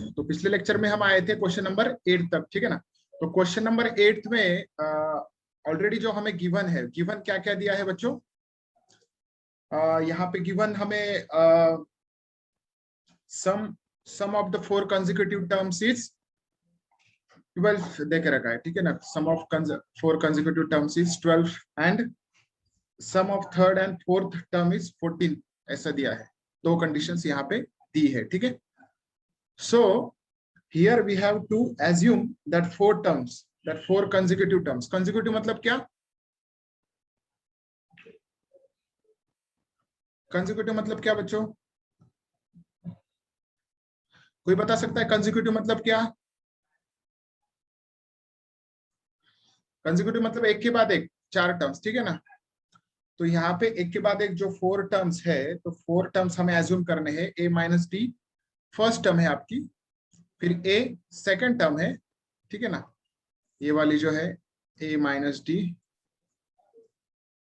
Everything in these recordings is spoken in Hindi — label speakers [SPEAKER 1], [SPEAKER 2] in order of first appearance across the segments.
[SPEAKER 1] तो पिछले लेक्चर में हम आए थे क्वेश्चन नंबर 8 तक, ठीक है ना। तो क्वेश्चन नंबर 8 में ऑलरेडी जो हमें गिवन है, गिवन क्या क्या दिया है बच्चों, यहाँ पे गिवन हमें sum of the 4 consecutive terms is 12 दे के रखा है, ठीक है ना। Sum of 4 consecutive terms is 12 and sum of third and fourth term is 14, ऐसा दिया है। दो कंडीशंस यहाँ पे दी है, ठीक है। So here we have to assume that 4 terms, that 4 consecutive terms. Consecutive मतलब क्या? कंसेक्यूटिव मतलब क्या बच्चों? कोई बता सकता है कंसेक्यूटिव मतलब क्या? कंसेक्यूटिव मतलब एक के बाद एक 4 टर्म्स, ठीक है ना। तो यहाँ पे एक के बाद एक जो 4 टर्म्स है, तो 4 टर्म्स हमें एज्यूम करने हैं। a minus D first term है आपकी, फिर a सेकेंड टर्म है, ठीक है ना। ये वाली जो है a minus D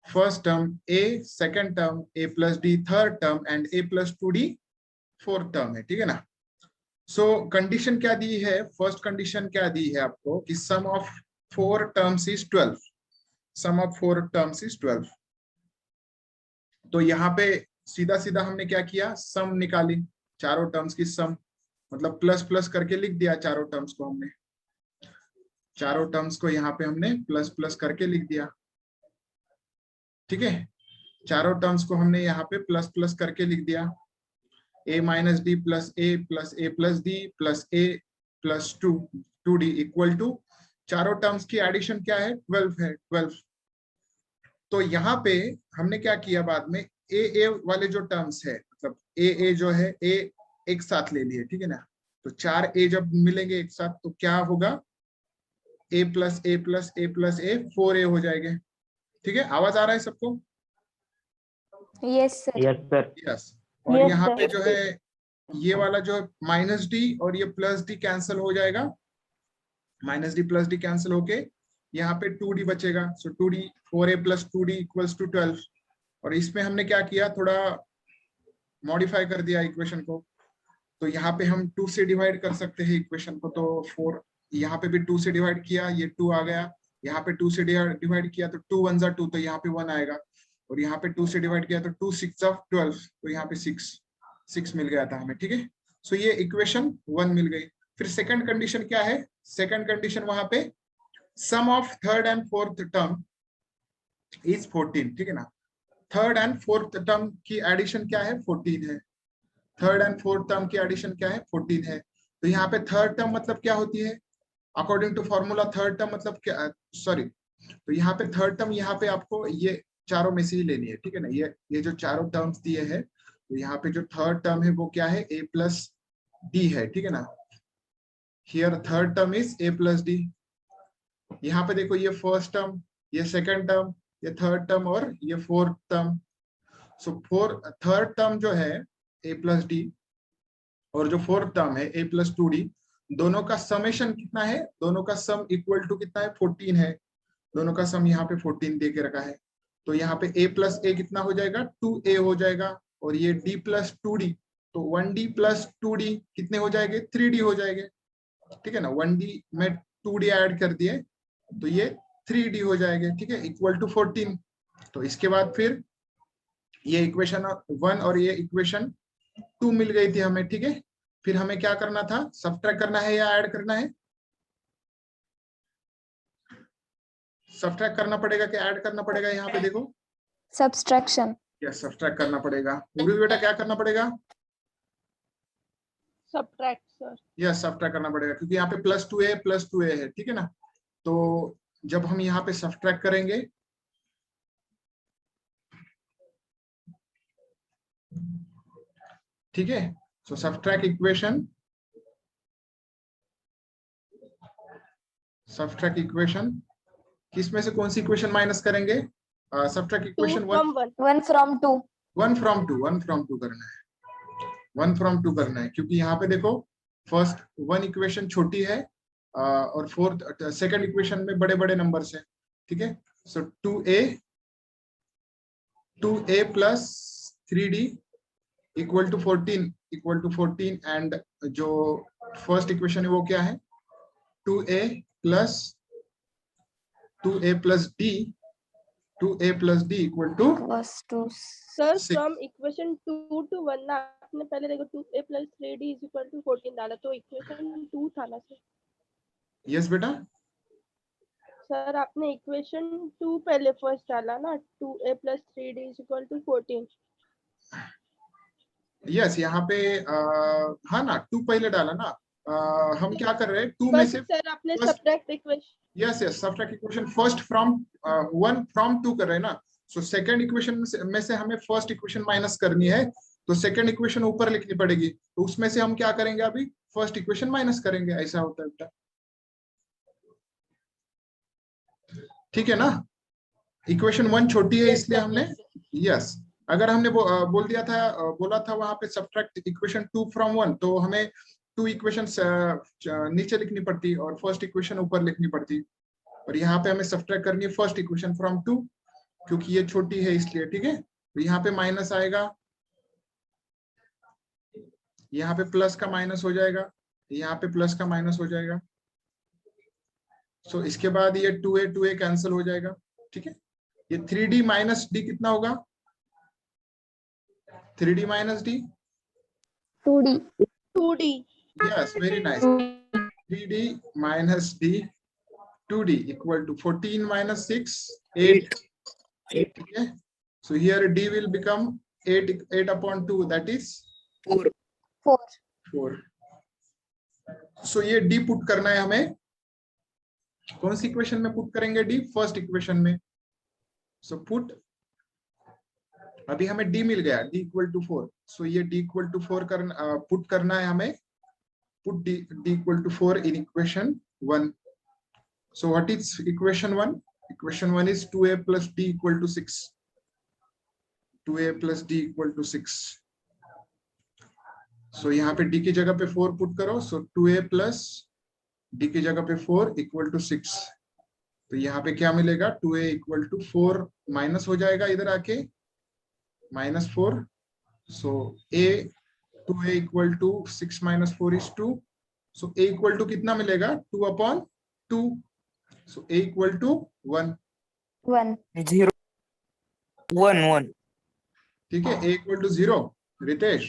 [SPEAKER 1] first term, a second term, a plus D third term and a plus 2d fourth term है, ठीक है ना। सो कंडीशन क्या दी है? फर्स्ट कंडीशन क्या दी है आपको कि sum of 4 terms is 12, sum of 4 terms is 12। तो यहाँ पे सीधा सीधा हमने क्या किया, सम निकाली, चारों टर्म्स की सम, मतलब प्लस प्लस करके लिख दिया चारों टर्म्स को हमने, चारों टर्म्स को यहाँ पे हमने प्लस प्लस करके लिख दिया, ठीक है। चारों टर्म्स को हमने यहाँ पे प्लस प्लस करके लिख दिया। a minus d plus a plus d plus a plus 2d equal to, चारों टर्म्स की एडिशन क्या है? 12 है, 12। तो यहाँ पे हमने क्या किया, बाद में ए वाले जो टर्म्स है, मतलब ए जो है ए एक साथ ले लिए, ठीक है ना। तो 4 ए जब मिलेंगे एक साथ तो क्या होगा? ए plus a plus a plus A 4a हो जाएंगे, ठीक है। आवाज आ रहा है सबको?
[SPEAKER 2] Yes sir.
[SPEAKER 3] Yes sir.
[SPEAKER 1] Yes. और यहाँ पे जो है ये वाला जो माइनस डी और ये प्लस डी कैंसिल हो जाएगा, minus d plus d cancel होके यहाँ पे 2d बचेगा। So 2d 4a plus 2d equals to 12। और इसमें हमने क्या किया, थोड़ा मॉडिफाई कर दिया इक्वेशन को। तो यहाँ पे हम 2 से डिवाइड कर सकते हैं इक्वेशन को, तो 4 यहाँ पे भी 2 से डिवाइड किया, ये 2 आ गया। यहाँ पे 2 से डिवाइड किया तो 2 1 2, तो यहाँ पे 1 आएगा। और यहाँ पे 2 से डिवाइड किया तो 2 6 12, तो यहाँ पे 6 मिल गया था हमें, ठीक है। सो ये इक्वेशन 1 मिल गई। फिर सेकंड कंडीशन क्या है? सेकंड कंडीशन वहां पे sum of third and fourth term is 14, ठीक है ना। थर्ड एंड फोर्थ टर्म की एडिशन क्या है? 14 है। थर्ड एंड फोर्थ टर्म की एडिशन क्या है? 14 है। तो यहाँ पे थर्ड टर्म मतलब क्या होती है? According to formula third term मतलब क्या, सॉरी, तो यहाँ पे थर्ड टर्म यहाँ पे आपको ये चारों में से ही लेनी है, ठीक है ना। ये जो चारों टर्म्स दिए हैं, तो यहाँ पे जो थर्ड टर्म है वो क्या है? a प्लस डी है, ठीक है ना। Here third term is a plus D. यहाँ पे देखो ये फर्स्ट टर्म, ये सेकंड टर्म, ये थर्ड टर्म और ये fourth term. So third term जो है a प्लस डी और जो फोर्थ टर्म है a प्लस 2d, दोनों का समेशन कितना है? दोनों का सम इक्वल टू कितना है? 14 है। दोनों का सम यहाँ पे 14 दे के रखा है। तो यहाँ पे a प्लस ए कितना हो जाएगा? 2a हो जाएगा। और ये d प्लस 2d, तो 1d प्लस 2d कितने हो जाएंगे? 3d हो जाएंगे, ठीक है ना। 1d में 2d ऐड कर दिए तो ये 3d हो जाएंगे, ठीक है, इक्वल टू 14। तो इसके बाद फिर ये इक्वेशन 1 और ये इक्वेशन 2 मिल गई थी हमें, ठीक है। फिर हमें क्या करना था? सब्ट्रैक्ट करना है या ऐड करना है? सब्ट्रैक्ट करना पड़ेगा कि ऐड करना पड़ेगा? यहाँ पे देखो
[SPEAKER 2] सब्सट्रैक्शन।
[SPEAKER 1] यस, सब्ट्रैक्ट करना पड़ेगा। पूरी बेटा क्या करना पड़ेगा?
[SPEAKER 4] Subtract sir.
[SPEAKER 1] यस, सब्ट्रैक्ट करना पड़ेगा, क्योंकि यहाँ पे प्लस 2a है, ठीक है ना। तो जब हम यहाँ पे सब्ट्रैक्ट करेंगे, ठीक है, सो सब्ट्रैक्ट इक्वेशन, सब्ट्रैक्ट इक्वेशन किस में से कौन सी इक्वेशन माइनस करेंगे? Subtract equation
[SPEAKER 2] 1 from 2।
[SPEAKER 1] 1 from 2 करना है, 1 from 2 करना है, क्योंकि यहाँ पे देखो फर्स्ट 1 इक्वेशन छोटी है और फोर्थ सेकंड इक्वेशन में बड़े बड़े नंबर्स है, ठीक है। So 2a plus 3d equal to 14 and जो फर्स्ट इक्वेशन है वो क्या है, 2a plus d, 2a plus d equal to
[SPEAKER 2] was to
[SPEAKER 3] sir
[SPEAKER 1] 6।
[SPEAKER 3] From equation 2 to 1 ना, आपने पहले देखो 2a plus 3d is equal to 14 डाला, तो इक्वेशन 2 था ना सर?
[SPEAKER 1] यस बेटा,
[SPEAKER 3] सर आपने इक्वेशन 2 पहले फर्स्ट डाला ना, 2a plus 3d is equal to 14।
[SPEAKER 1] Yes यहाँ पे हाँ ना, 2 पहले डाला ना। हम क्या कर रहे हैं, 2 में
[SPEAKER 3] बट
[SPEAKER 1] से
[SPEAKER 3] सर आपने
[SPEAKER 1] first-
[SPEAKER 3] subtract equation,
[SPEAKER 1] yes yes subtract equation first from 1 from 2 कर रहे हैं ना। सो सेकंड इक्वेशन में से हमें फर्स्ट इक्वेशन माइनस करनी है, तो सेकंड इक्वेशन ऊपर लिखनी पड़ेगी, तो उसमें से हम क्या करेंगे, अभी फर्स्ट इक्वेशन माइनस करेंगे, ऐसा होता है बेटा, ठीक है ना। इक्वेशन 1 छोटी है इसलिए हमने, यस अगर हमने बोल दिया था, बोला था वहां पे सब्ट्रैक्ट इक्वेशन 2 फ्रॉम 1, तो हमें 2 इक्वेशन नीचे लिखनी पड़ती और फर्स्ट इक्वेशन ऊपर लिखनी पड़ती, और यहाँ पे हमें सब्ट्रैक्ट करनी है फर्स्ट इक्वेशन फ्रॉम 2, क्योंकि ये छोटी है इसलिए, ठीक है। तो यहाँ पे माइनस आएगा, यहाँ पे प्लस का माइनस हो जाएगा, यहाँ पे प्लस का माइनस हो जाएगा। सो इसके बाद ये 2a कैंसिल हो जाएगा, ठीक है। ये 3d माइनस डी कितना होगा, 3d minus d,
[SPEAKER 2] 2D.
[SPEAKER 3] 2d।
[SPEAKER 1] Yes very nice, 3d minus d 2d equal to 14 minus 6 8, ठीक है। So here d will become 8 upon 2, that is
[SPEAKER 2] 4.
[SPEAKER 1] 4। सो ये d पुट करना है हमें, कौन सी इक्वेशन में पुट करेंगे d, फर्स्ट इक्वेशन में। सो पुट, अभी हमें d मिल गया, d इक्वल टू 4, सो ये d इक्वल टू 4 करना, पुट करना है हमें, put d equal to 4 in equation 1। So what is equation 1, equation 1 is 2a plus d equal to 6, 2a plus d equal to 6। सो यहाँ पे d की जगह पे 4 पुट करो, सो 2a plus d की जगह पे 4 equal to 6, तो यहाँ पे क्या मिलेगा, 2a equal to 4 माइनस हो जाएगा इधर आके, -4, सो a 2a equal to 6 minus 4 is 2, so a equal to कितना मिलेगा, 2 upon 2, so a equal to 1,
[SPEAKER 2] 1.
[SPEAKER 4] 0 1 1
[SPEAKER 1] ठीक है, a equal to 0। Ritesh,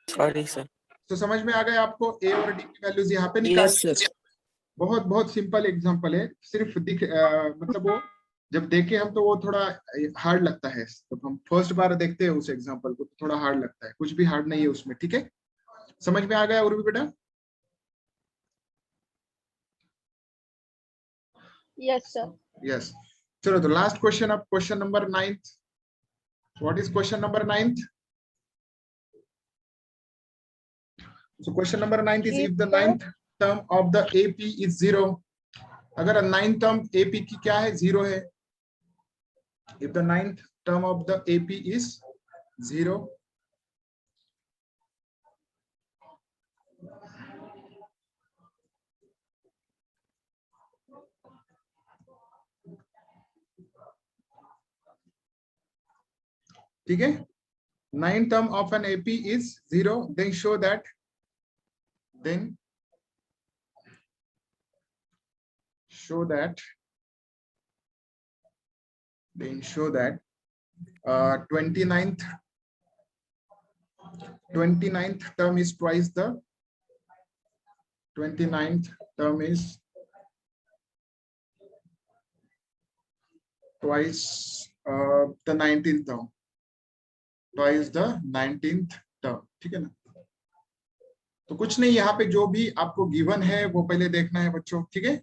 [SPEAKER 4] sorry sir.
[SPEAKER 1] तो समझ में आ गया आपको, a और d की वैल्यूज यहाँ पे निकाल।
[SPEAKER 4] Yes sir.
[SPEAKER 1] बहुत बहुत सिंपल एग्जांपल है, सिर्फ मतलब वो जब देखे हम तो वो थोड़ा हार्ड लगता है, जब हम फर्स्ट बार देखते हैं उस एग्जांपल को तो थोड़ा हार्ड लगता है, कुछ भी हार्ड नहीं है उसमें, ठीक है। समझ में आ गया उर्वी बेटा?
[SPEAKER 3] Yes sir.
[SPEAKER 1] यस, चलो तो लास्ट क्वेश्चन, अब question number 9th। What is question number 9th? So question number 9 is if the 9th term of the AP is 0, अगर 9th term AP की क्या है, 0 है, if the 9th term of the AP is 0, ठीक है, 9th term of an AP is 0, then show that, show that 29th term is twice the 29th term is twice the 19th term, twice the 19th term, ठीक है ना। तो कुछ नहीं, यहाँ पे जो भी आपको गिवन है वो पहले देखना है बच्चों, ठीक है।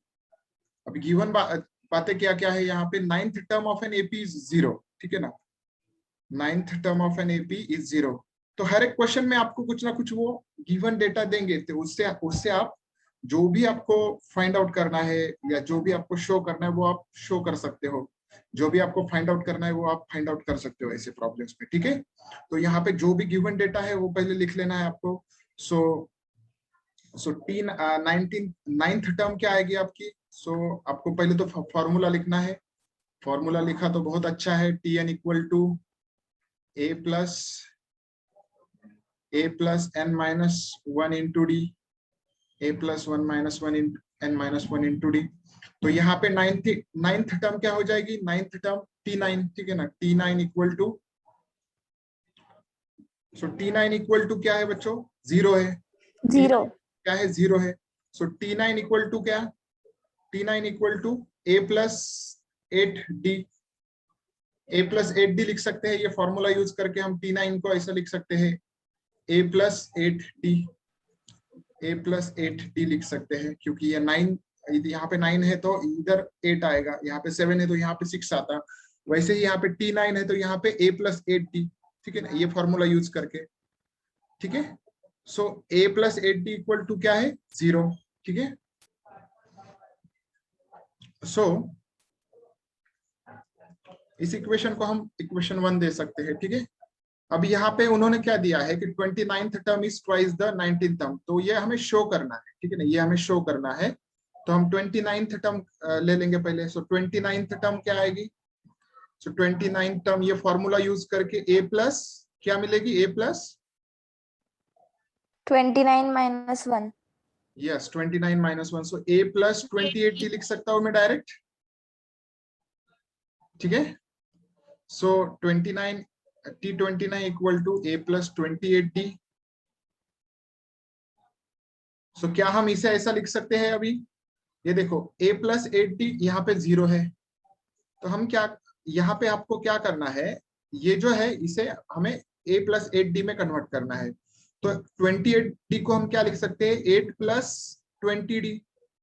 [SPEAKER 1] अभी गिवन बातें क्या क्या है यहाँ पे, 9th term of an AP is 0, ठीक है ना, 9th term of an AP is 0। तो हर एक क्वेश्चन में आपको कुछ ना कुछ वो गिवन डेटा देंगे, तो उससे आप जो भी आपको फाइंड आउट करना है या जो भी आपको शो करना है वो आप शो कर सकते हो, जो भी आपको फाइंड आउट करना है वो आप फाइंड आउट कर सकते हो ऐसे प्रॉब्लम्स में, ठीक है। तो यहाँ पे जो भी गिवन डेटा है वो पहले लिख लेना है आपको। सो 9th टर्म क्या आएगी आपकी, सो आपको पहले तो फॉर्मूला लिखना है, फॉर्मूला लिखा तो बहुत अच्छा है, Tn equal to a plus a plus n minus 1 into d, a plus 1 minus 1 into n minus 1 into d। तो यहाँ पे नाइन्थ टर्म क्या हो जाएगी, नाइन्थ टर्म t9, ठीक है ना, t9 equal to, so t9 equal to क्या है बच्चों, 0 है,
[SPEAKER 2] 0।
[SPEAKER 1] क्या है, 0 है। सो t9 इक्वल टू क्या, t9 equal to a plus 8d, a plus 8d लिख सकते हैं, ये फॉर्मूला यूज करके हम t9 को ऐसा लिख सकते हैं, a plus 8d, a plus 8d लिख सकते हैं, क्योंकि ये 9, यहाँ पे 9 है तो इधर 8 आएगा, यहाँ पे 7 है तो यहाँ पे 6 आता, वैसे ही यहाँ पे t9 है तो यहाँ पे a प्लस 8d, ठीक है ना, ये फॉर्मूला यूज करके, ठीक है। So a plus 8d equal to क्या है, 0, ठीक है। सो इस इक्वेशन को हम इक्वेशन 1 दे सकते हैं, ठीक है। अब यहाँ पे उन्होंने क्या दिया है कि 29th term is twice the 19th term, तो ये हमें शो करना है, ठीक है ना, ये हमें शो करना है। तो हम 29th टर्म ले लेंगे पहले। सो 29th टर्म क्या आएगी, सो 29th टर्म ये फॉर्मूला यूज करके a प्लस क्या मिलेगी, a plus
[SPEAKER 2] 29 minus 1।
[SPEAKER 1] Yes 29 minus 1, so a plus 28d लिख सकता हूं मैं डायरेक्ट, ठीक है। So 29 t29 equal to a plus 28d। So क्या हम इसे ऐसा लिख सकते हैं, अभी ये देखो a प्लस 8d यहाँ पे 0 है, तो हम क्या, यहाँ पे आपको क्या करना है, ये जो है इसे हमें a प्लस 8d में कन्वर्ट करना है। तो 28d को हम क्या लिख सकते हैं, 8 प्लस 20d,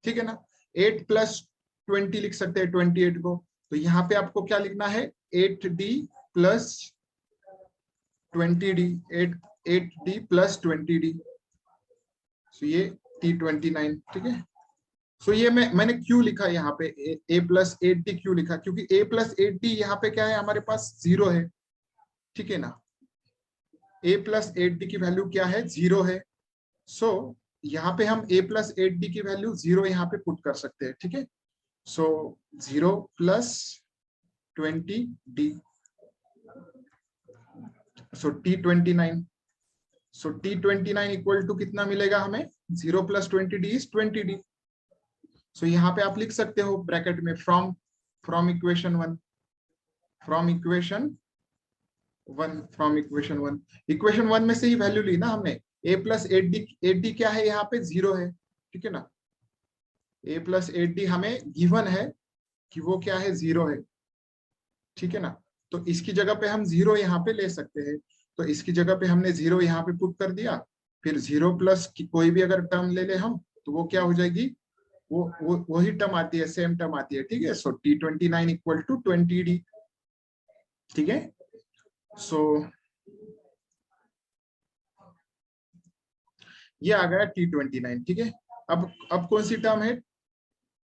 [SPEAKER 1] ठीक है ना, 8 प्लस 20 लिख सकते हैं 28 को। तो यहाँ पे आपको क्या लिखना है, 8d plus 20d, 8d plus 20d, सो ये t29, ठीक है। सो ये मैंने क्यों लिखा यहाँ पे a प्लस 8d क्यों लिखा, क्योंकि a प्लस 8d यहाँ पे क्या है, हमारे पास 0 है, ठीक है ना, a प्लस 8d की वैल्यू क्या है, 0 है। सो यहाँ पे हम a प्लस 8d की वैल्यू 0 यहाँ पे पुट कर सकते हैं, ठीक है। So 0 plus 20d, so t29, so t29 equal to कितना मिलेगा हमें, 0 प्लस 20d इज 20d। सो यहाँ पे आप लिख सकते हो ब्रैकेट में from equation 1, from equation 1, equation 1 में से ही वैल्यू ली ना हमने, a प्लस 8d क्या है, यहाँ पे 0 है, ठीक है ना, a प्लस 8d हमें गिवन है कि वो क्या है, 0 है, ठीक है ना। तो इसकी जगह पे हम 0 यहाँ पे ले सकते हैं, तो इसकी जगह पे हमने 0 यहाँ पे पुट कर दिया, फिर 0 प्लस कोई भी अगर टर्म ले ले हम, तो वो क्या हो जाएगी, वही टर्म आती है, सेम टर्म आती है, ठीक है। सो t29 इक्वल टू 20d, ठीक है। सो ये आ गया t29, ठीक है। अब कौन सी टर्म है,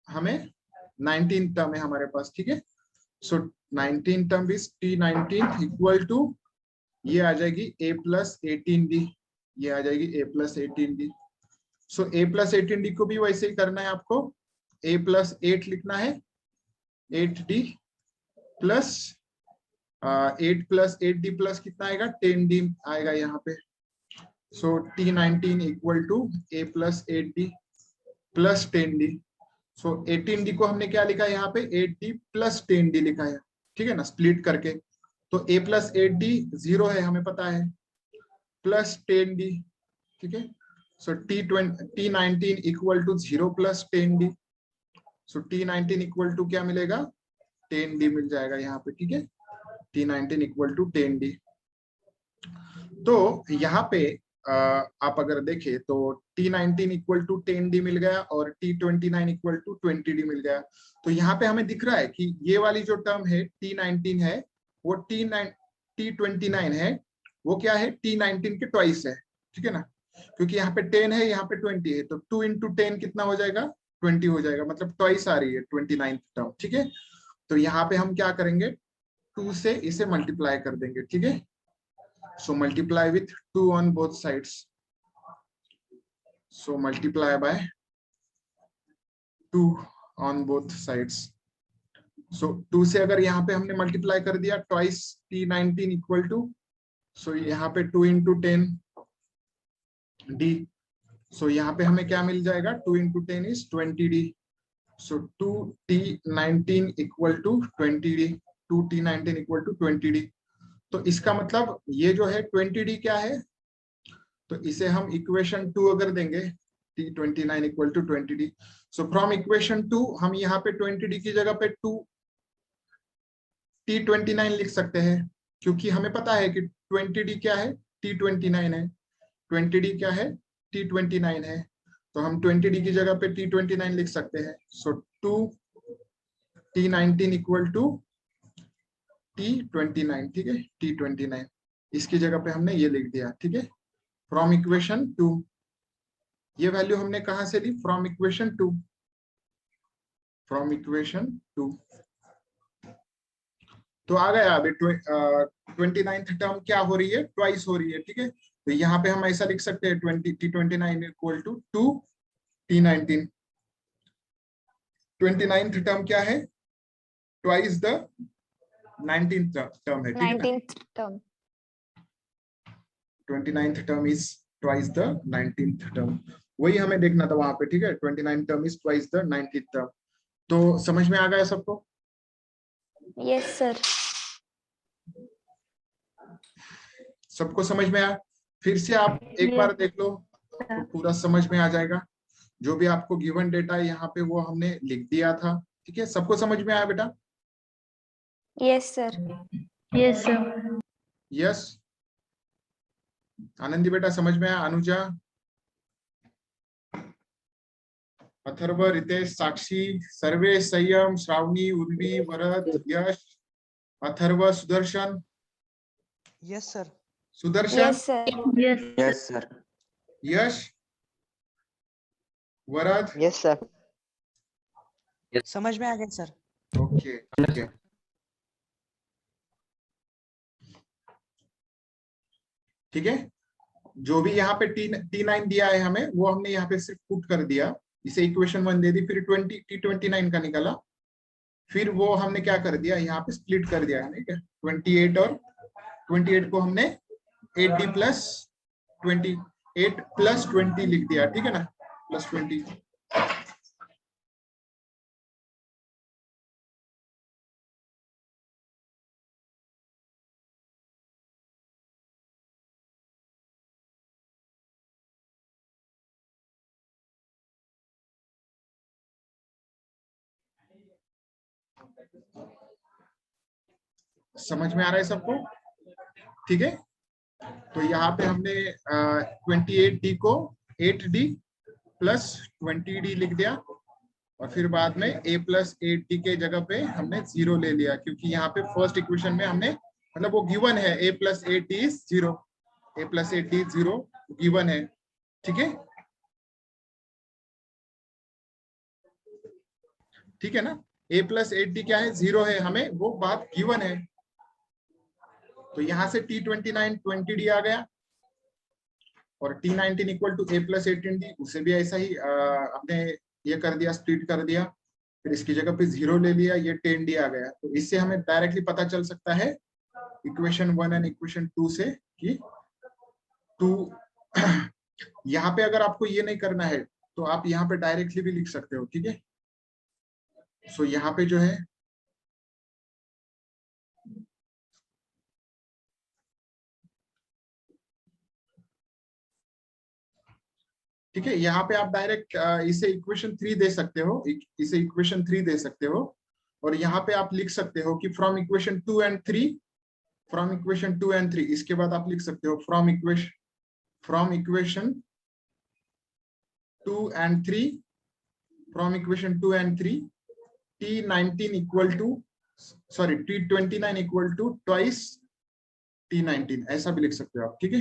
[SPEAKER 1] हमें 19 टर्म है हमारे पास, ठीक है। So 19 term is t19 equal to, ये आ जाएगी a प्लस 18d, ये आ जाएगी a plus 18d। So a plus 18d को भी वैसे ही करना है आपको, a प्लस 8 लिखना है, 8d plus 8 plus 8d plus कितना आएगा, 10d आएगा यहाँ पे। So t19 equal to a plus 8d plus 10d। So 18d को हमने क्या लिखा है यहाँ पे, 8d प्लस 10d लिखा है, ठीक है ना, स्प्लिट करके। तो a प्लस 8d 0 है, हमें पता है, प्लस 10d, ठीक है। So t19 equal to 0 plus 10d। So t19 equal to क्या मिलेगा, 10d मिल जाएगा यहाँ पे, ठीक है, t19 इक्वल टू 10d। तो यहाँ पे आप अगर देखें तो t19 इक्वल टू 10d मिल गया और t29 इक्वल टू 20d मिल गया। तो यहाँ पे हमें दिख रहा है कि ये वाली जो टर्म है t19 है, वो t29 है, वो क्या है, t19 के ट्वाइस है, ठीक है ना, क्योंकि यहाँ पे 10 है, यहाँ पे 20 है, तो 2 इंटू 10 कितना हो जाएगा, 20 हो जाएगा, मतलब ट्वाइस आ रही है 29 टर्म, ठीक है। तो यहाँ पे हम क्या करेंगे, 2 से इसे मल्टीप्लाई कर देंगे, ठीक है। So multiply with 2 on both sides. So multiply by 2 on both sides. So 2 से अगर यहाँ पे हमने multiply कर दिया, twice t19 equal to, so यहाँ पे 2 into 10, डी। सो यहाँ पे हमें क्या मिल जाएगा, 2 into 10 is 20D. So 2T19 equal to 20D. 2T19 equal to 20D. तो इसका मतलब ये जो है 20D क्या है, तो इसे हम इक्वेशन 2 अगर देंगे, T29 equal to 20D. So from equation 2 हम यहाँ पे 20D की जगह पे 2T29 लिख सकते हैं, क्योंकि हमें पता है कि 20D क्या है, T29 है। 20D क्या है, T29 है। तो हम 20D की जगह पे T29 लिख सकते हैं। सो 2T19 इक्वल टू T29, ठीक है, T29 इसकी जगह पे हमने ये लिख दिया, ठीक है, फ्रॉम इक्वेशन 2। ये वैल्यू हमने कहां से ली, फ्रॉम इक्वेशन 2, फ्रॉम इक्वेशन 2। तो आ गया अभी 29th टर्म क्या हो रही है, ट्वाइस हो रही है, ठीक है। तो यहाँ पे हम ऐसा लिख सकते हैं, T29 equal to 2T19। 29th term क्या है, ट्वाइस द 19th टर्म है, ठीक है ना।
[SPEAKER 2] 19th term.
[SPEAKER 1] 29th term is twice the 19th term, वही हमें देखना था वहां पे, ठीक है। 29th term is twice the 19th term. तो समझ में आ गया सबको?
[SPEAKER 2] Yes, sir.
[SPEAKER 1] सबको समझ में आया? फिर से आप एक बार देख लो तो पूरा समझ में आ जाएगा। जो भी आपको गिवन डेटा यहाँ पे वो हमने लिख दिया था, ठीक है। सबको समझ में आया बेटा?
[SPEAKER 2] Yes, sir.
[SPEAKER 5] Yes, sir.
[SPEAKER 1] Yes, Anandi बेटा समझ में आया? अनुजा, अथर्व, रितेश, साक्षी, सर्वेश, संयम, श्रावणी, उर्वी, वरद, यश, Atharva, Sudarshan,
[SPEAKER 4] Yes, sir.
[SPEAKER 1] Sudarshan,
[SPEAKER 2] Yes, sir.
[SPEAKER 5] Yes.
[SPEAKER 4] Yes, sir.
[SPEAKER 1] यश, वरद,
[SPEAKER 4] Yes, sir. समझ में आ गया सर।
[SPEAKER 1] ओके। ठीक है, जो भी यहाँ पे T9 दिया है हमें, वो हमने यहाँ पे सिर्फ पुट कर दिया, इसे इक्वेशन 1 दे दी, फिर T29 का निकाला, फिर वो हमने क्या कर दिया, यहाँ पे स्प्लिट कर दिया है, ठीक है। 28 और 28 को हमने 8D प्लस 28 प्लस 20 लिख दिया, ठीक है ना, प्लस 20। समझ में आ रहा है सबको? ठीक है, तो यहाँ पे हमने 28D को 8D प्लस 20D लिख दिया, और फिर बाद में a प्लस 8D के जगह पे हमने 0 ले लिया, क्योंकि यहाँ पे फर्स्ट इक्वेशन में हमने, मतलब वो गिवन है a plus 8D is 0, a plus 8D 0 given है, ठीक है। ठीक है ना, a प्लस 8D क्या है, 0 है, हमें वो बात गिवन है। तो यहां से T29 20D आ गया, और T19 equal to a plus 18D, उसे भी ऐसा ही हमने ये कर दिया, स्प्लिट कर दिया, फिर इसकी जगह पे 0 ले लिया, ये 10D आ गया। तो इससे हमें डायरेक्टली पता चल सकता है इक्वेशन 1 एंड इक्वेशन 2 से कि 2 यहाँ पे अगर आपको ये नहीं करना है तो आप यहाँ पे डायरेक्टली भी लिख सकते हो, ठीक है। सो यहाँ पे जो है ठीक है, यहाँ पे आप डायरेक्ट इसे इक्वेशन 3 दे सकते हो, इसे इक्वेशन 3 दे सकते हो, और यहाँ पे आप लिख सकते हो कि from equation 2 and 3, from equation 2 and 3, इसके बाद आप लिख सकते हो from equation 2 and 3, from equation 2 and 3 T19 equal to, sorry, T29 equal to twice T19, ऐसा भी लिख सकते हो आप, ठीक है,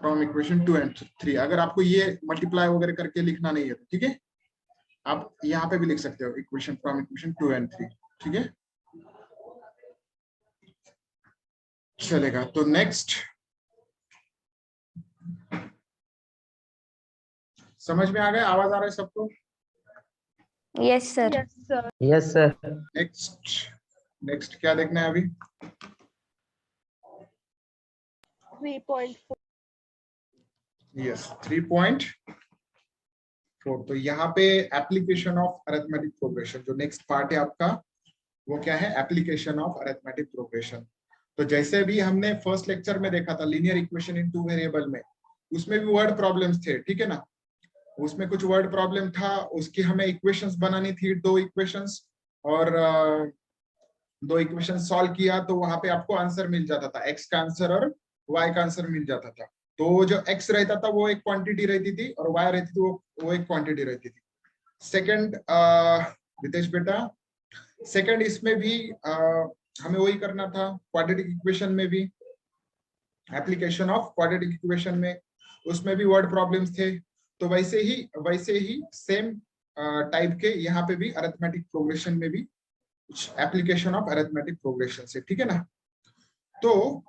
[SPEAKER 1] फ्रॉम इक्वेशन 2 एंड 3। अगर आपको ये मल्टीप्लाई वगैरह करके लिखना नहीं है तो ठीक है, आप यहाँ पे भी लिख सकते हो इक्वेशन फ्रॉम इक्वेशन 2 एंड 3, ठीक है, चलेगा। तो नेक्स्ट, समझ में आ गया, आवाज आ रहा है सबको?
[SPEAKER 2] Yes, sir.
[SPEAKER 3] Yes, sir.
[SPEAKER 4] Yes, sir.
[SPEAKER 1] Next क्या देखना है अभी?
[SPEAKER 3] 3.4.
[SPEAKER 1] यस 3.4। तो यहाँ पे एप्लीकेशन ऑफ अरिथमेटिक प्रोग्रेशन जो नेक्स्ट पार्ट है आपका वो क्या है, एप्लीकेशन ऑफ अरिथमेटिक प्रोग्रेशन। तो जैसे भी हमने फर्स्ट लेक्चर में देखा था लीनियर इक्वेशन इन 2 वेरिएबल में, उसमें भी वर्ड प्रॉब्लम्स थे, ठीक है ना। उसमें कुछ वर्ड प्रॉब्लम था, उसकी हमें इक्वेशंस बनानी थी, 2 इक्वेशंस, और 2 इक्वेशन सॉल्व किया तो वहां पे आपको आंसर मिल जाता था, एक्स का आंसर और वाई का आंसर मिल जाता था। तो जो एक्स रहता था वो एक क्वांटिटी रहती थी और वाई रहती थी वो एक क्वांटिटी रहती थी। सेकंड रितेश बेटा, सेकंड इसमें भी हमें वही करना था, क्वाड्रेटिक इक्वेशन में भी, एप्लीकेशन ऑफ क्वाड्रेटिक इक्वेशन में, उसमें भी वर्ड प्रॉब्लम्स थे। तो वैसे ही सेम टाइप के यहाँ पे भी अरिथमेटिक प्रोग्रेशन में भी कुछ एप्लीकेशन ऑफ अरिथमेटिक प्रोग्रेशन से, ठीक है ना। तो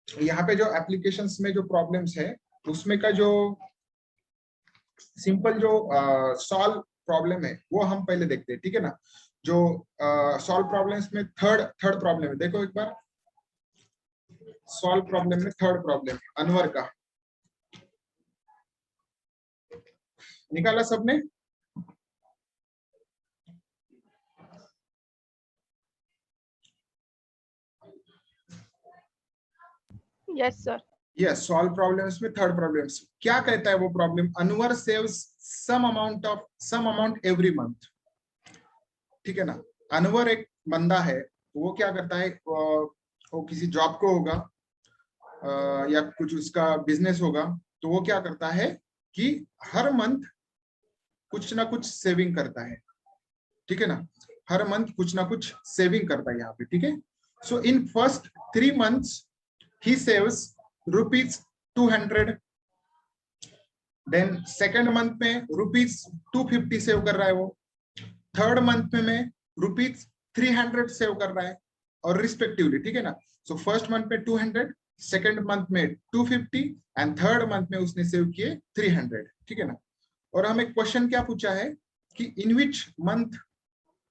[SPEAKER 1] यहाँ पे जो एप्लीकेशंस में जो प्रॉब्लम्स है उसमें का जो सिंपल जो सॉल्व प्रॉब्लम है वो हम पहले देखते हैं, ठीक है ना। जो सॉल्व प्रॉब्लम्स में थर्ड प्रॉब्लम है, देखो एक बार सॉल्व प्रॉब्लम में थर्ड प्रॉब्लम अनवर का निकाला सबने।
[SPEAKER 3] Yes sir.
[SPEAKER 1] Yes, solve problems में थर्ड प्रॉब्लम्स क्या कहता है वो problem, Anwar saves some amount every month, ठीक है ना। अनवर एक बंदा है, वो क्या करता है, वो किसी जॉब को होगा या कुछ उसका बिजनेस होगा, तो वो क्या करता है कि हर मंथ कुछ ना कुछ सेविंग करता है, ठीक है ना। हर मंथ कुछ ना कुछ सेविंग करता है यहाँ पे, ठीक है। So in first 3 months he saves ₹200, then second month में ₹250 सेव कर रहा है वो, थर्ड मंथ में ₹300 सेव कर रहा है, और रिस्पेक्टिवली, ठीक है ना। सो फर्स्ट मंथ में 200, सेकेंड मंथ में 250 एंड थर्ड मंथ में उसने सेव किए 300, ठीक है ना। और हमें क्वेश्चन क्या पूछा है कि in which month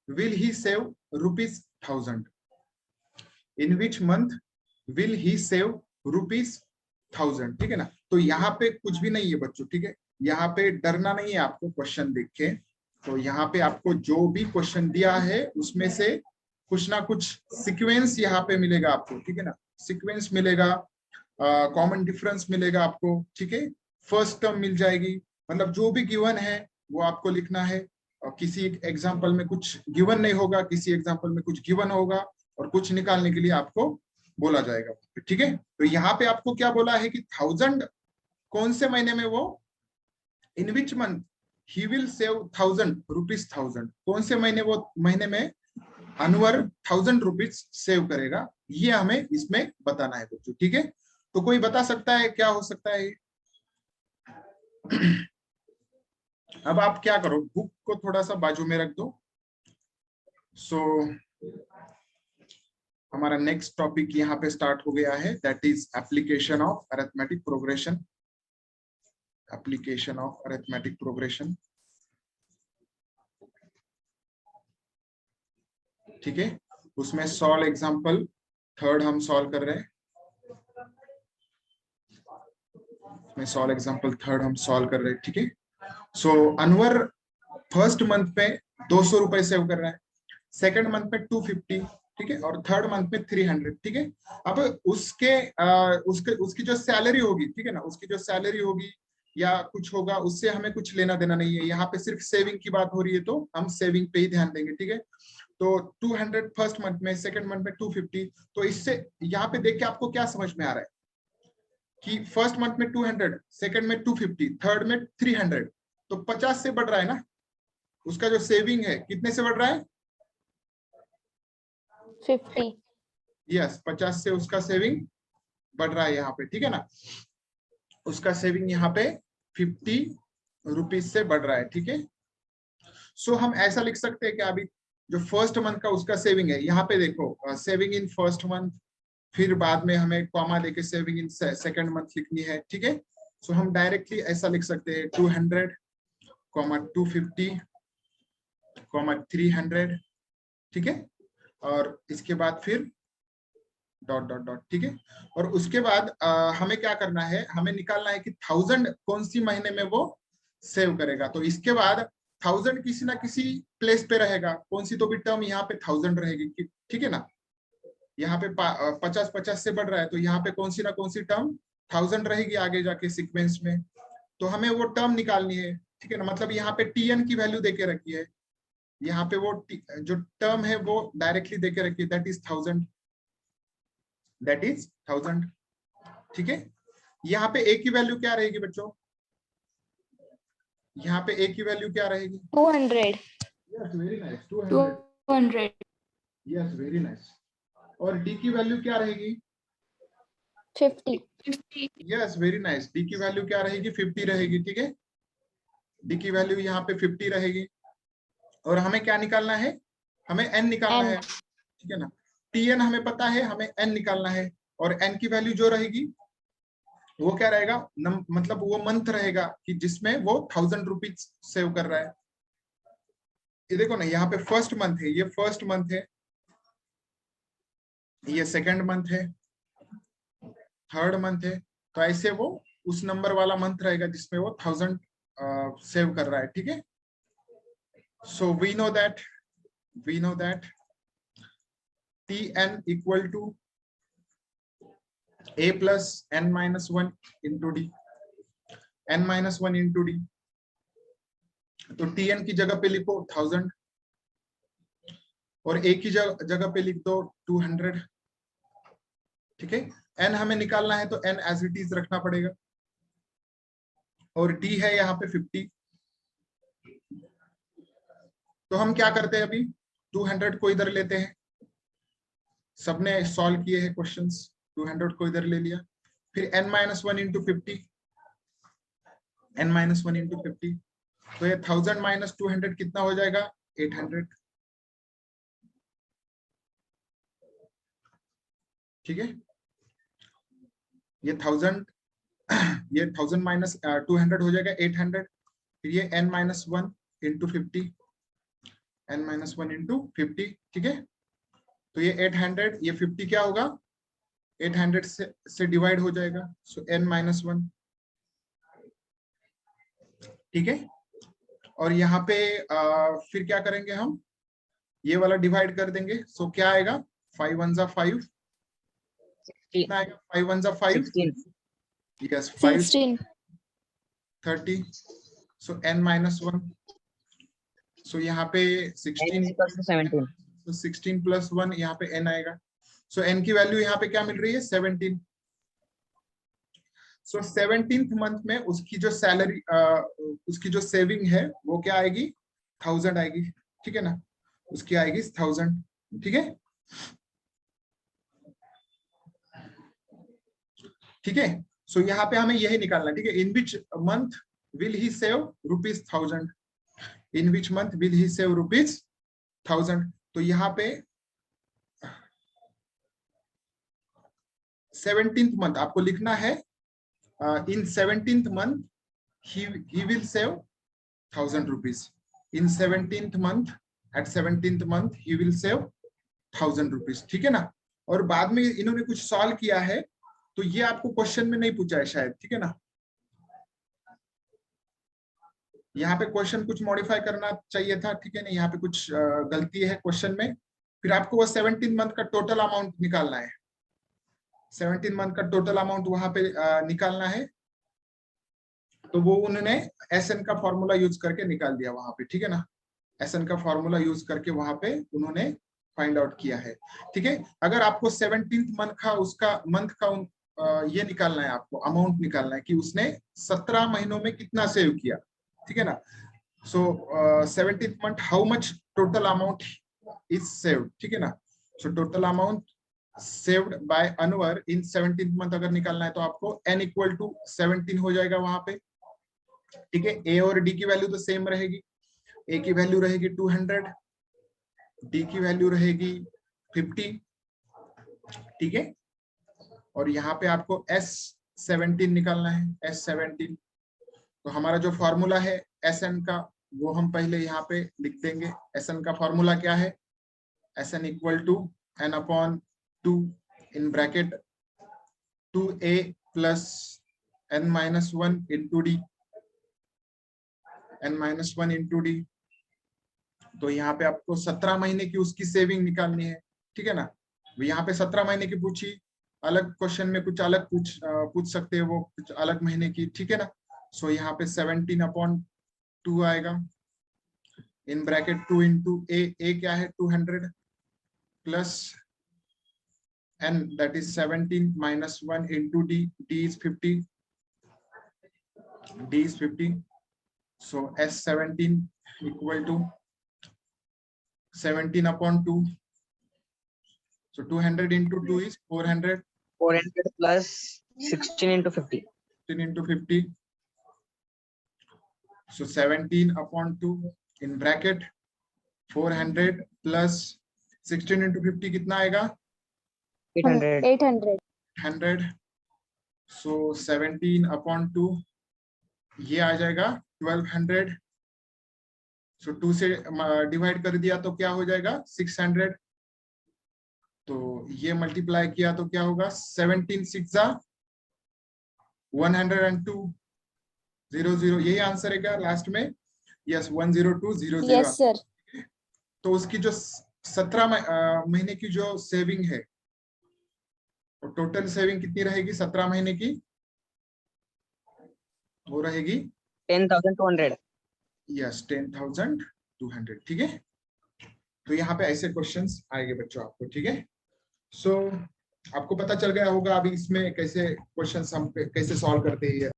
[SPEAKER 1] will he save ₹1000, in which month will he save ₹1000, ठीक है ना। तो यहाँ पे कुछ भी नहीं है बच्चों, ठीक है। यहाँ पे डरना नहीं है आपको क्वेश्चन देख के। तो यहाँ पे आपको जो भी क्वेश्चन दिया है उसमें से कुछ ना कुछ सीक्वेंस यहाँ पे मिलेगा आपको, ठीक है ना। सीक्वेंस मिलेगा, कॉमन डिफरेंस मिलेगा आपको, ठीक है। फर्स्ट टर्म मिल जाएगी, मतलब जो भी गिवन है वो आपको लिखना है। और किसी एग्जाम्पल में कुछ गिवन नहीं होगा, किसी एग्जाम्पल में कुछ गिवन होगा, और कुछ निकालने के लिए आपको बोला जाएगा, ठीक है। तो यहाँ पे आपको क्या बोला है कि 1000 कौन से महीने में, वो in which month he will save ₹1000, कौन से महीने में अनवर ₹1000 सेव करेगा, ये हमें इसमें बताना है बच्चों, ठीक है। तो कोई बता सकता है क्या हो सकता है। अब आप क्या करो, बुक को थोड़ा सा बाजू में रख दो। सो हमारा नेक्स्ट टॉपिक यहाँ पे स्टार्ट हो गया है, that is application of arithmetic progression. Application of arithmetic progression, ठीक है। उसमें सॉल्व एग्जांपल थर्ड हम सॉल्व कर रहे हैं, उसमें सॉल्व एग्जांपल थर्ड हम सॉल्व कर रहे हैं, ठीक है। सो अनवर फर्स्ट मंथ पे ₹200 सेव कर रहा है, सेकंड मंथ में 250, ठीक है, और थर्ड मंथ में 300, ठीक है। अब उसकी जो सैलरी होगी, ठीक है ना, उसकी जो सैलरी होगी या कुछ होगा, उससे हमें कुछ लेना देना नहीं है। यहाँ पे सिर्फ सेविंग की बात हो रही है, तो हम सेविंग पे ही ध्यान देंगे, ठीक है। तो 200 फर्स्ट मंथ में, सेकंड मंथ में 250। तो इससे यहाँ पे देख के आपको क्या समझ में आ रहा है कि फर्स्ट मंथ में 200, सेकंड में 250, थर्ड में 300, तो 50 से बढ़ रहा है ना उसका जो सेविंग है, कितने से बढ़ रहा है,
[SPEAKER 2] 50।
[SPEAKER 1] यस 50 से उसका सेविंग बढ़ रहा है यहाँ पे, ठीक है ना। उसका सेविंग यहाँ पे ₹50 से बढ़ रहा है, ठीक है। सो हम ऐसा लिख सकते हैं कि अभी जो फर्स्ट मंथ का उसका सेविंग है, यहाँ पे देखो सेविंग इन फर्स्ट मंथ, फिर बाद में हमें कॉमा देके सेविंग इन सेकंड मंथ लिखनी है, ठीक है। सो हम डायरेक्टली ऐसा लिख सकते हैं 200, 250, 300, ठीक है। और इसके बाद फिर डॉट डॉट डॉट, ठीक है। और उसके बाद हमें क्या करना है, हमें निकालना है कि 1000 कौन सी महीने में वो सेव करेगा। तो इसके बाद 1000 किसी ना किसी प्लेस पे रहेगा, कौन सी तो भी टर्म यहाँ पे 1000 रहेगी, ठीक है ना। यहाँ पे 50-50 से बढ़ रहा है, तो यहाँ पे कौन सी टर्म 1000 रहेगी आगे जाके सीक्वेंस में। तो हमें वो टर्म निकालनी है, ठीक है ना। मतलब यहाँ पे tn की वैल्यू देके रखी है, यहाँ पे वो जो टर्म है वो डायरेक्टली देके रखी है, दैट इज 1000, ठीक है। यहाँ पे a की वैल्यू क्या रहेगी बच्चों, यहाँ पे a की वैल्यू क्या रहेगी?
[SPEAKER 2] 200.
[SPEAKER 1] Yes very nice, 200।
[SPEAKER 5] 200.
[SPEAKER 1] Yes very nice. और d की वैल्यू क्या रहेगी?
[SPEAKER 2] 50.
[SPEAKER 5] 50.
[SPEAKER 1] यस वेरी नाइस, d की वैल्यू क्या रहेगी? 50 रहेगी, ठीक है। d की वैल्यू यहाँ पे 50 रहेगी। और हमें क्या निकालना है, हमें n निकालना
[SPEAKER 2] N.
[SPEAKER 1] है, ठीक है ना। tn हमें पता है, हमें n निकालना है। और n की वैल्यू जो रहेगी वो क्या रहेगा, मतलब वो मंथ रहेगा कि जिसमें वो 1000 रुपीज सेव कर रहा है। ये देखो ना, यहाँ पे फर्स्ट मंथ है, ये फर्स्ट मंथ है, ये सेकंड मंथ है, थर्ड मंथ है। तो ऐसे वो उस नंबर वाला मंथ रहेगा जिसमें वो 1000 सेव कर रहा है, ठीक है। So we know that tn equal to a plus n minus 1 into d, n minus 1 into d। तो tn की जगह पे लिखो 1000 और a की जगह पे लिख दो 200, ठीक है। n हमें निकालना है तो n एज इट इज रखना पड़ेगा। और d है यहाँ पे 50। तो हम क्या करते हैं अभी, 200 को इधर लेते हैं, सबने सॉल्व किए हैं क्वेश्चंस, 200 को इधर ले लिया। फिर n minus 1 into 50, n minus 1 into 50, तो ये 1000 minus 200 कितना हो जाएगा, 800, ठीक है। ये 1000 minus 200 हो जाएगा 800। फिर ये n minus 1 into 50, n minus 1 into 50, ठीक है। तो ये 800, ये 50 क्या होगा, 800 से डिवाइड हो जाएगा, सो n minus 1, ठीक है। और यहाँ पे फिर क्या करेंगे हम, ये वाला डिवाइड कर देंगे, सो क्या आएगा, 5 1 जा 5, कितना आएगा, 5 1 जा 5, यस 5
[SPEAKER 2] 16.
[SPEAKER 1] 30, सो n minus 1, सो यहाँ पे 16 तो 16 plus 1 यहाँ पे n आएगा। सो n की वैल्यू यहाँ पे क्या मिल रही है, 17। सो 17th मंथ में उसकी जो सैलरी, उसकी जो सेविंग है वो क्या आएगी, 1000 आएगी, ठीक है ना, उसकी आएगी 1000, ठीक है, ठीक है। सो यहाँ पे हमें यही निकालना, ठीक है। In which month will he save ₹1000, in which month will he save ₹1000। तो यहाँ पे 17th मंथ आपको लिखना है, इन 17th month he will save 1000 rupees, in 17th month, at 17th month he will save 1000 rupees, ठीक है ना। और बाद में इन्होंने कुछ सॉल्व किया है, तो ये आपको क्वेश्चन में नहीं पूछा है शायद, ठीक है ना। यहाँ पे क्वेश्चन कुछ मॉडिफाई करना चाहिए था, ठीक है ना, यहाँ पे कुछ गलती है क्वेश्चन में। फिर आपको वो 17 मंथ का टोटल अमाउंट निकालना है, 17 मंथ का टोटल अमाउंट वहां पे निकालना है। तो वो उन्होंने SN का फॉर्मूला यूज करके निकाल दिया वहां पे, ठीक है ना। SN का फॉर्मूला यूज करके वहां पे उन्होंने फाइंड आउट किया है, ठीक है। अगर आपको 17th मंथ का उसका मंथ का ये निकालना है, आपको अमाउंट निकालना है कि उसने 17 महीनों में कितना सेव किया, ठीक है ना। सो 17th month how much total amount is saved, ठीक है ना। So total amount saved by Anwar in 17th month अगर निकालना है तो आपको n इक्वल टू 17 हो जाएगा वहां पे, ठीक है। a और d की वैल्यू तो सेम रहेगी, a की वैल्यू रहेगी 200, d की वैल्यू रहेगी 50, ठीक है। और यहाँ पे आपको S17 निकालना है, S17। तो हमारा जो फॉर्मूला है SN का वो हम पहले यहाँ पे लिख देंगे। SN का फॉर्मूला क्या है, SN equal to n/2 in bracket 2a plus n minus 1 into d, n minus 1 into d। तो यहाँ पे आपको 17 महीने की उसकी सेविंग निकालनी है, ठीक है ना। यहाँ पे 17 महीने की पूछी, अलग क्वेश्चन में कुछ अलग पूछ सकते हैं, वो कुछ अलग महीने की, ठीक है ना। सो यहाँ पे 17/2 आएगा इन ब्रैकेट 2 इंटू ए क्या है 200 plus n that is 17 minus 1 into d is 50, d is 50, so s17 equal to 17/2, so 200 into 2 is 400,
[SPEAKER 6] 400 plus 16 into 50.
[SPEAKER 1] 16 into 50, so 17/2 in bracket 400 plus 16 into 50 कितना आएगा
[SPEAKER 6] 800.
[SPEAKER 2] 800.
[SPEAKER 1] 100, so 17/2 ये आ जाएगा 1200, सो 2 से डिवाइड कर दिया तो क्या हो जाएगा 600, तो ये मल्टीप्लाई किया तो क्या होगा 17 6 102 00, यही आंसर है क्या लास्ट में, यस 10200।
[SPEAKER 2] Yes, sir.
[SPEAKER 1] तो उसकी जो 17 महीने की जो सेविंग है, तो टोटल सेविंग कितनी रहेगी 17 महीने की, वो रहेगी
[SPEAKER 6] 10,200.
[SPEAKER 1] यस 10,200, ठीक है। तो यहाँ पे ऐसे क्वेश्चंस आएंगे बच्चों आपको, ठीक है। सो आपको पता चल गया होगा अभी इसमें कैसे क्वेश्चंस हम कैसे सॉल्व करते हैं।